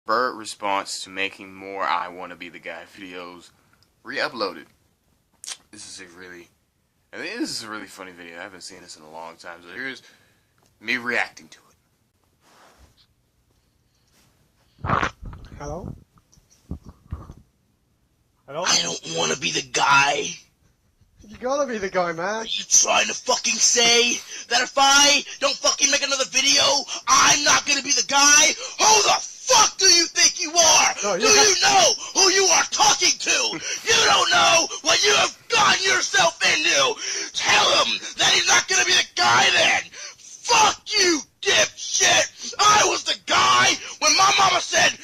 Bird response to making more I Wanna Be the Guy videos re-uploaded. This is a really funny video. I haven't seen this in a long time. So here's me reacting to it. Hello? Hello? I don't want to be the guy. You gotta be the guy, man. Are you trying to fucking say that if I don't fucking make another video, I'm not gonna be the guy? Who the fuck do you think you are? No, do you know who you are talking to? You don't know what you have gotten yourself into. Tell him that he's not gonna be the guy then. Fuck you, dipshit. I was the guy when my mama said,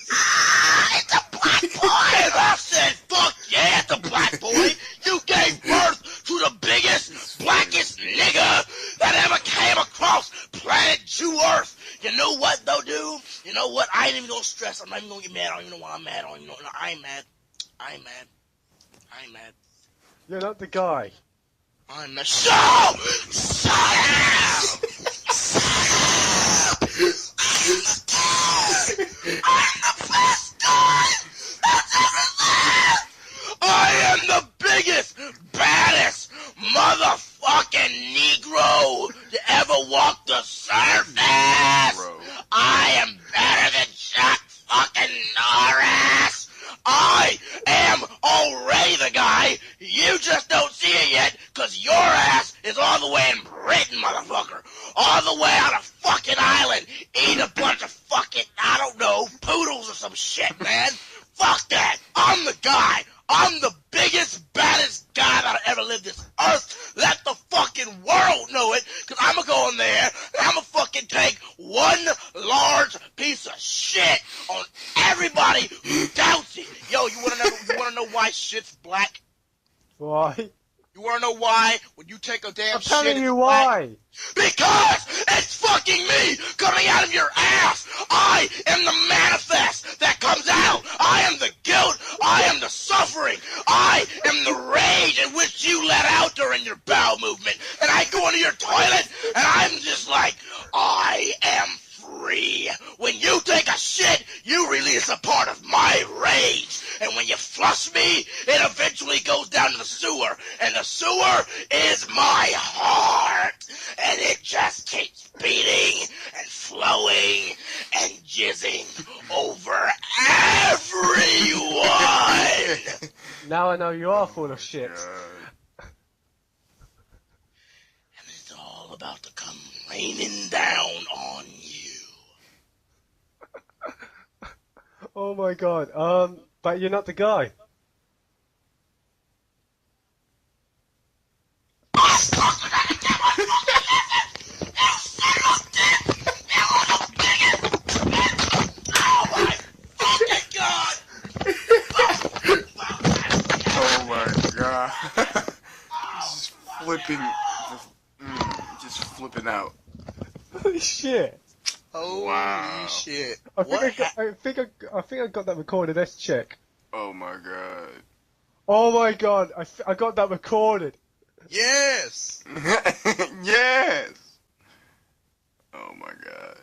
it's a black boy. And I said, fuck yeah, it's a black boy. You gave birth to the biggest, blackest nigga that ever came across planet Jew Earth. You know what, though, dude? You know what? I ain't even gonna stress. I'm not even gonna get mad. I don't even know why I'm mad. I don't even know. No, I ain't mad. I ain't mad. I ain't mad. You're not the guy. I'm mad. Shut up! Shut up! I'm the best guy that's ever lived! I am the biggest, baddest motherfucking Negro to ever walk the surface! I am better than Chuck fucking Norris! I am already the guy, you just don't see it yet, cause your ass is all the way in Britain, motherfucker! All the way on a fucking island, eating a bunch of fucking, I don't know, poodles or some shit, man! Fuck that! I'm the guy! I'm the biggest, baddest guy that ever lived this earth! Let the fucking world know it, cause I'ma go in there, and I'ma fucking take one large piece of shit on everybody who doubts it! Yo, you wanna know why shit's black? Why? You wanna know why when you take a damn I'm shit telling it's you black? why. Because it's fucking me coming out of your ass! I am the manifest that comes out! I am the guilt! I am the suffering! I am the rage in which you let out during your bowel movement! And I go into your toilet and I'm just like, I am free! When you take a shit, you release a part of my rage! And when you flush me, it eventually goes down to the sewer! And the sewer is my heart! And it just keeps beating and flowing and jizzing over everyone! Now I know you are full of shit. And it's all about to come raining down on you. Oh my god. But you're not the guy. Just flipping out. Holy shit. Holy shit. I think I got that recorded. Let's check. Oh my god. Oh my god. I got that recorded. Yes. Yes. Oh my god.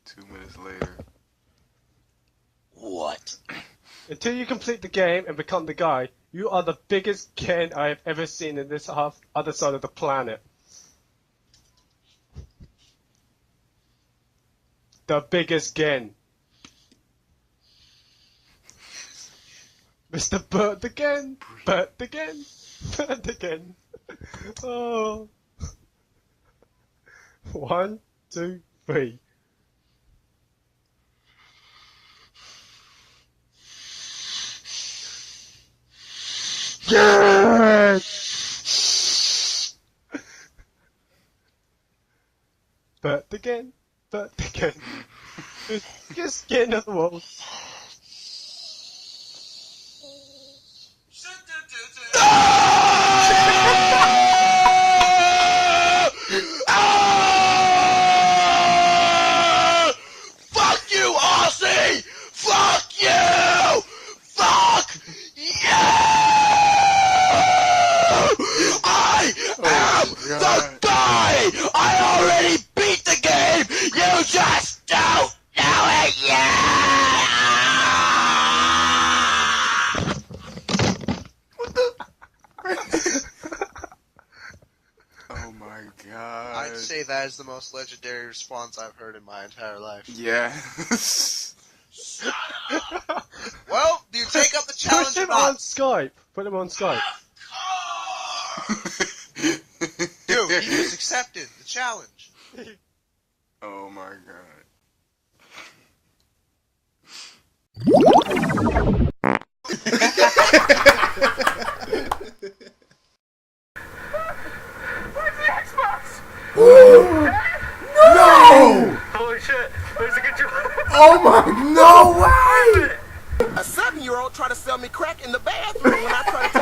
2 minutes later. What? Until you complete the game and become the guy, you are the biggest Ken I have ever seen in this other side of the planet. The biggest Ken. Mr. Bert again. Bert again. Bert again. Oh. 1, 2, 3. Yes! Bert again. Bert again. Just get in the wall. Fuck you, Aussie! Fuck you! Fuck you! I am the guy! I already beat the game! You just don't know it yet! that is the most legendary response I've heard in my entire life. Yeah. Well, do you take up the challenge Put or him on not? Skype. Put him on Skype. Dude, he just accepted the challenge. Oh my god. No! Holy shit, there's a good job. Oh my, no way! A 7-year-old tried to sell me crack in the bathroom when I tried to